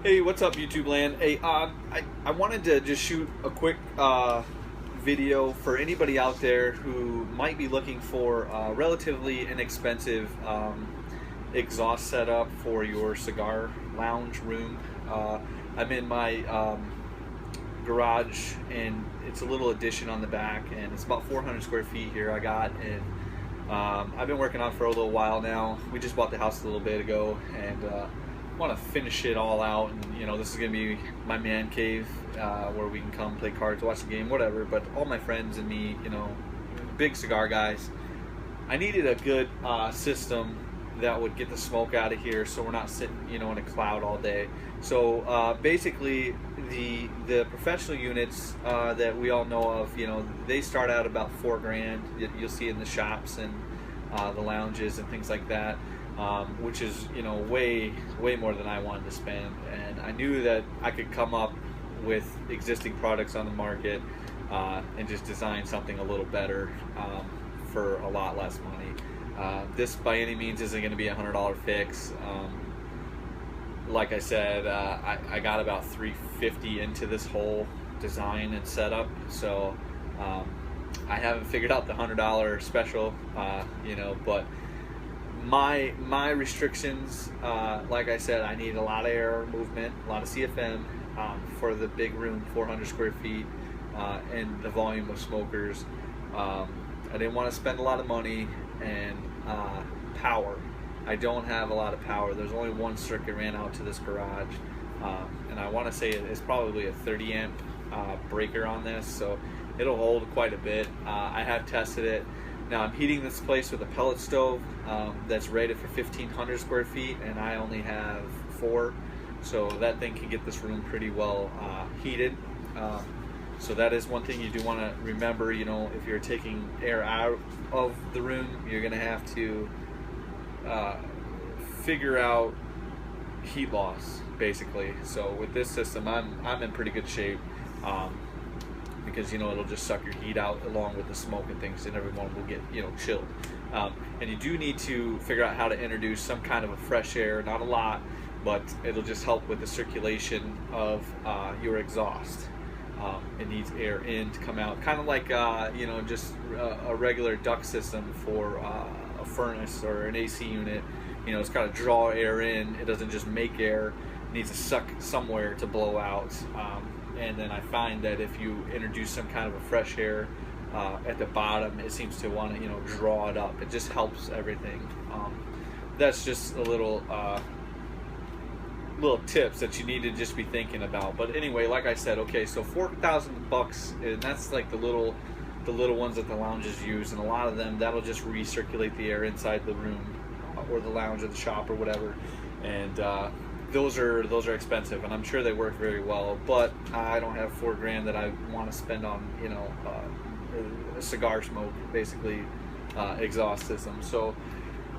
Hey, what's up, YouTube land? Hey, I wanted to just shoot a quick video for anybody out there who might be looking for a relatively inexpensive exhaust setup for your cigar lounge room. I'm in my garage, and it's a little addition on the back, and it's about 400 square feet here I got, and I've been working on it for a little while now. We just bought the house a little bit ago, and want to finish it all out, and this is gonna be my man cave where we can come play cards, watch the game, whatever. But all my friends and me, big cigar guys, I needed a good system that would get the smoke out of here, so we're not sitting in a cloud all day. So basically the professional units that we all know of, they start out about $4 grand. You'll see in the shops and the lounges and things like that. Which is way more than I wanted to spend, and I knew that I could come up with existing products on the market and just design something a little better for a lot less money. This by any means isn't going to be a $100 fix. Like I said, I got about $350 into this whole design and setup, so I haven't figured out the $100 special, but my restrictions, like I said, I need a lot of air movement, a lot of CFM for the big room, 400 square feet, and the volume of smokers. I didn't want to spend a lot of money, and power. I don't have a lot of power. There's only one circuit ran out to this garage, and I want to say it's probably a 30 amp breaker on this, so it'll hold quite a bit. I have tested it. Now I'm heating this place with a pellet stove that's rated for 1,500 square feet, and I only have 4, so that thing can get this room pretty well heated. So that is one thing you do want to remember. If you're taking air out of the room, you're going to have to figure out heat loss, basically. So with this system, I'm in pretty good shape. Because it'll just suck your heat out along with the smoke and things, and everyone will get chilled. And you do need to figure out how to introduce some kind of a fresh air, not a lot, but it'll just help with the circulation of your exhaust. It needs air in to come out, kind of like just a regular duct system for a furnace or an AC unit. It's got to draw air in. It doesn't just make air. It needs to suck somewhere to blow out. And then I find that if you introduce some kind of a fresh air at the bottom, it seems to want to draw it up. It just helps everything. That's just a little tips that you need to just be thinking about. But anyway, like I said, okay, so $4,000, and that's like the little ones that the lounges use, and a lot of them that'll just recirculate the air inside the room or the lounge or the shop or whatever, and those are expensive, and I'm sure they work very well, but I don't have $4 grand that I want to spend on a cigar smoke, basically exhaust system. So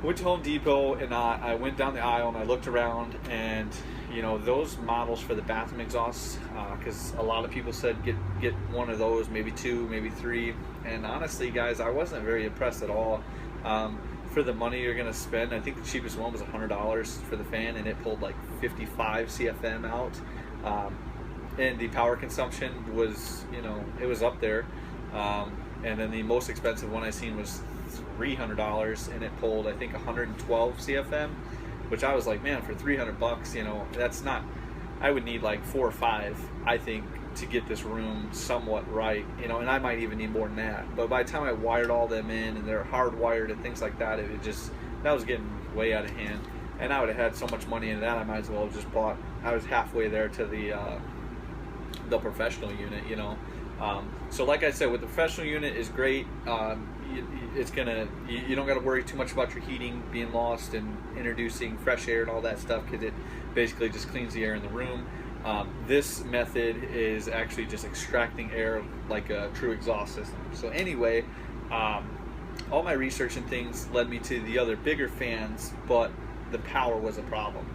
I went to Home Depot, and I went down the aisle and I looked around, and those models for the bathroom exhausts, because a lot of people said get one of those, maybe 2, maybe 3, and honestly guys, I wasn't very impressed at all. For the money you're gonna spend, I think the cheapest one was $100 for the fan, and it pulled like 55 CFM out, and the power consumption was, it was up there. And then the most expensive one I seen was $300, and it pulled I think 112 CFM, which I was like, man, for $300, that's not. I would need like 4 or 5, I think, to get this room somewhat right, and I might even need more than that. But by the time I wired all them in, and they're hardwired and things like that, that was getting way out of hand. And I would have had so much money into that, I might as well have just bought. I was halfway there to the professional unit, So like I said, with the professional unit is great. It's gonna, you don't got to worry too much about your heating being lost and introducing fresh air and all that stuff, because it basically just cleans the air in the room. This method is actually just extracting air like a true exhaust system. So anyway, all my research and things led me to the other bigger fans, but the power was a problem.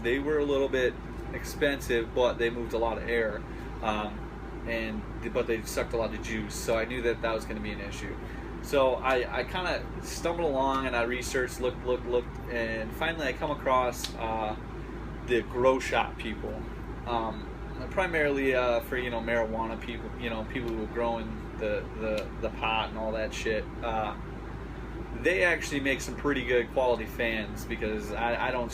They were a little bit expensive, but they moved a lot of air, but they sucked a lot of juice, so I knew that was going to be an issue. So I kind of stumbled along, and I researched, looked, and finally I come across the grow shop people, primarily for marijuana people, people who are growing the pot and all that shit. They actually make some pretty good quality fans, because I don't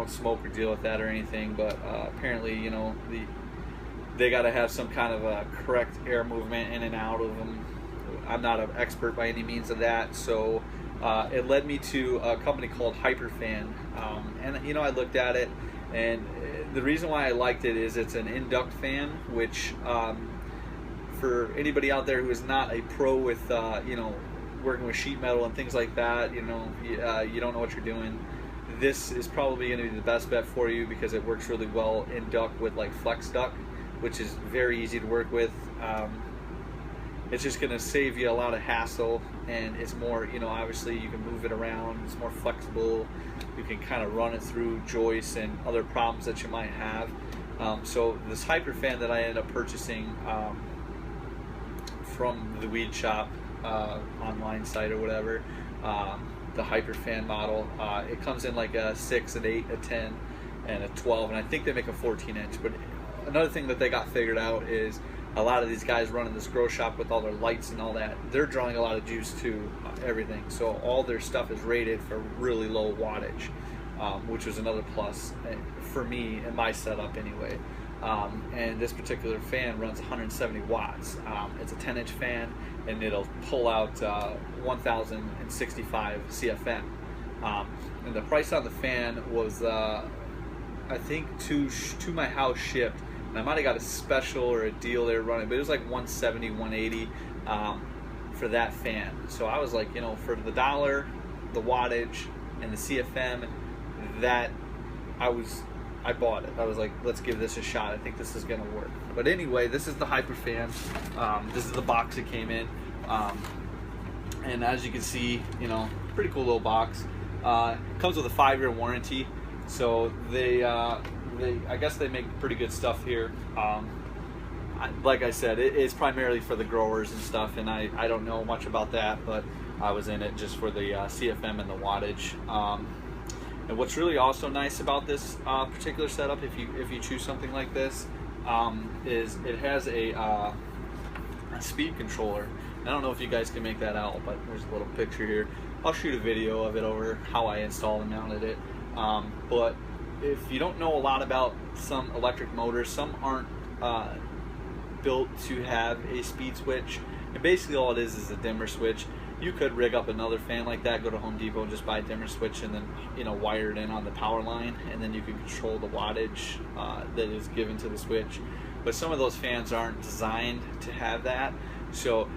smoke or deal with that or anything, but apparently they got to have some kind of a correct air movement in and out of them. I'm not an expert by any means of that, so it led me to a company called HyperFan, and I looked at it, and the reason why I liked it is it's an induct fan, which for anybody out there who is not a pro with working with sheet metal and things like that, you don't know what you're doing, this is probably going to be the best bet for you, because it works really well in duct with like flex duct, which is very easy to work with. It's just going to save you a lot of hassle, and it's more, obviously you can move it around, it's more flexible, you can kind of run it through joists and other problems that you might have. So this HyperFan that I ended up purchasing from the weed shop online site or whatever, the HyperFan model, it comes in like a 6, an 8, a 10, and a 12, and I think they make a 14-inch. But another thing that they got figured out is a lot of these guys running this grow shop with all their lights and all that, they're drawing a lot of juice to everything, so all their stuff is rated for really low wattage, which was another plus for me in my setup anyway. And this particular fan runs 170 watts. It's a 10-inch fan, and it'll pull out 1065 CFM. And the price on the fan was I think to my house shipped, and I might have got a special or a deal they were running, but it was like 170, 180 for that fan. So I was like, for the dollar, the wattage, and the CFM, that I bought it. I was like, let's give this a shot. I think this is gonna work. But anyway, this is the HyperFan. This is the box it came in, and as you can see, pretty cool little box. It comes with a 5-year warranty, so I guess they make pretty good stuff here. Like I said, it's primarily for the growers and stuff, and I don't know much about that, but I was in it just for the CFM and the wattage. And what's really also nice about this particular setup, if you choose something like this, is it has a speed controller. I don't know if you guys can make that out, but there's a little picture here. I'll shoot a video of it over how I installed and mounted it. But if you don't know a lot about some electric motors, some aren't built to have a speed switch, and basically all it is a dimmer switch. You could rig up another fan like that, go to Home Depot and just buy a dimmer switch, and then wire it in on the power line, and then you can control the wattage that is given to the switch. But some of those fans aren't designed to have that, so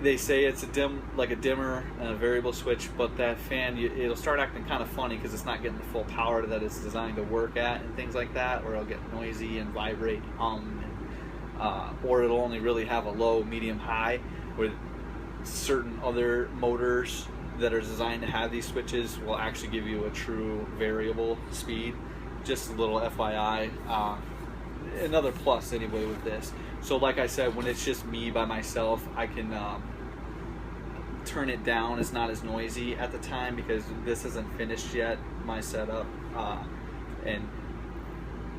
they say it's a dimmer and a variable switch, but that fan, it'll start acting kind of funny because it's not getting the full power that it's designed to work at and things like that, or it'll get noisy and vibrate, or it'll only really have a low, medium, high, with certain other motors that are designed to have these switches will actually give you a true variable speed. Just a little FYI. Another plus anyway with this. So like I said, when it's just me by myself, I can turn it down. It's not as noisy at the time because this isn't finished yet, my setup. And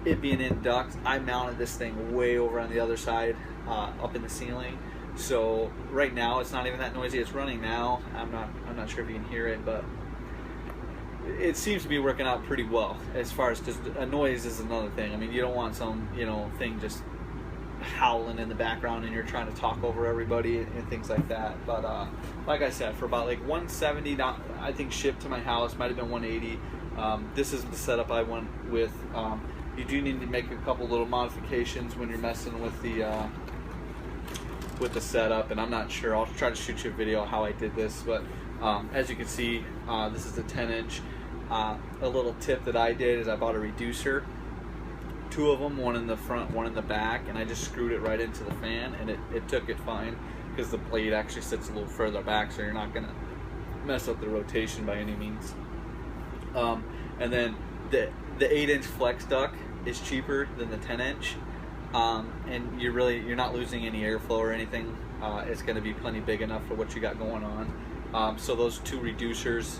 it being in duct, I mounted this thing way over on the other side, up in the ceiling. So right now it's not even that noisy. It's running now. I'm not sure if you can hear it, but it seems to be working out pretty well as far as, because a noise is another thing. I mean, you don't want some thing just howling in the background and you're trying to talk over everybody and things like that. But like I said, for about like 170, I think shipped to my house, might have been 180. This is the setup I went with. You do need to make a couple little modifications when you're messing with the setup, and I'm not sure. I'll try to shoot you a video how I did this, but as you can see, this is a 10-inch. A little tip that I did is I bought a reducer, 2 of them, one in the front, one in the back, and I just screwed it right into the fan, and it took it fine because the blade actually sits a little further back, so you're not going to mess up the rotation by any means. And then the 8-inch flex duct is cheaper than the 10-inch. And you're not losing any airflow or anything. It's going to be plenty big enough for what you got going on. So those 2 reducers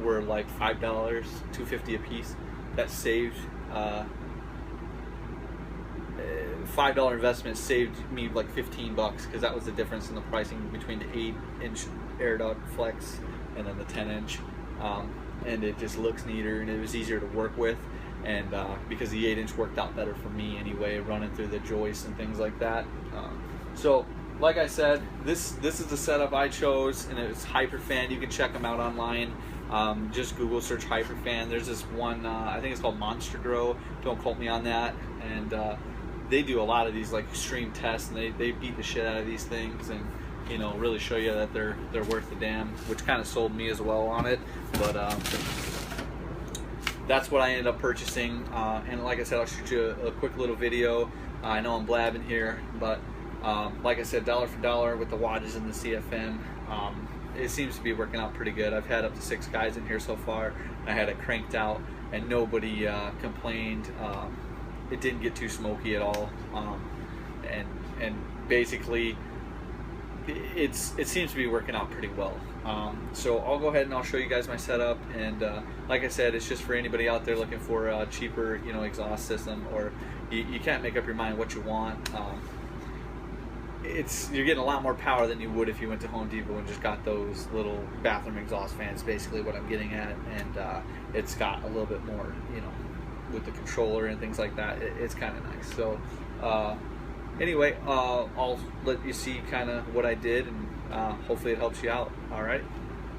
were like $5, $2.50 a piece. That saved $5 investment saved me like 15 bucks, because that was the difference in the pricing between the 8-inch Air Dog Flex and then the 10-inch. And it just looks neater, and it was easier to work with, and because the 8-inch worked out better for me anyway, running through the joists and things like that. So like I said, this is the setup I chose, and it's HyperFan. You can check them out online. Just Google search HyperFan. There's this one, I think it's called Monster Grow. Don't quote me on that. And they do a lot of these like extreme tests, and they beat the shit out of these things, and you know, really show you that they're worth the damn, which kind of sold me as well on it. But that's what I ended up purchasing. And like I said, I'll shoot you a quick little video. I know I'm blabbing here, but like I said, dollar for dollar with the wattage and the CFM, it seems to be working out pretty good. I've had up to 6 guys in here so far. I had it cranked out, and nobody complained. It didn't get too smoky at all, and basically it seems to be working out pretty well. So I'll go ahead and I'll show you guys my setup, and like I said, it's just for anybody out there looking for a cheaper, you know, exhaust system, or you can't make up your mind what you want. You're getting a lot more power than you would if you went to Home Depot and just got those little bathroom exhaust fans, basically what I'm getting at. And it's got a little bit more, you know, with the controller and things like that. It's kind of nice. So anyway, I'll let you see kind of what I did, and hopefully it helps you out. All right.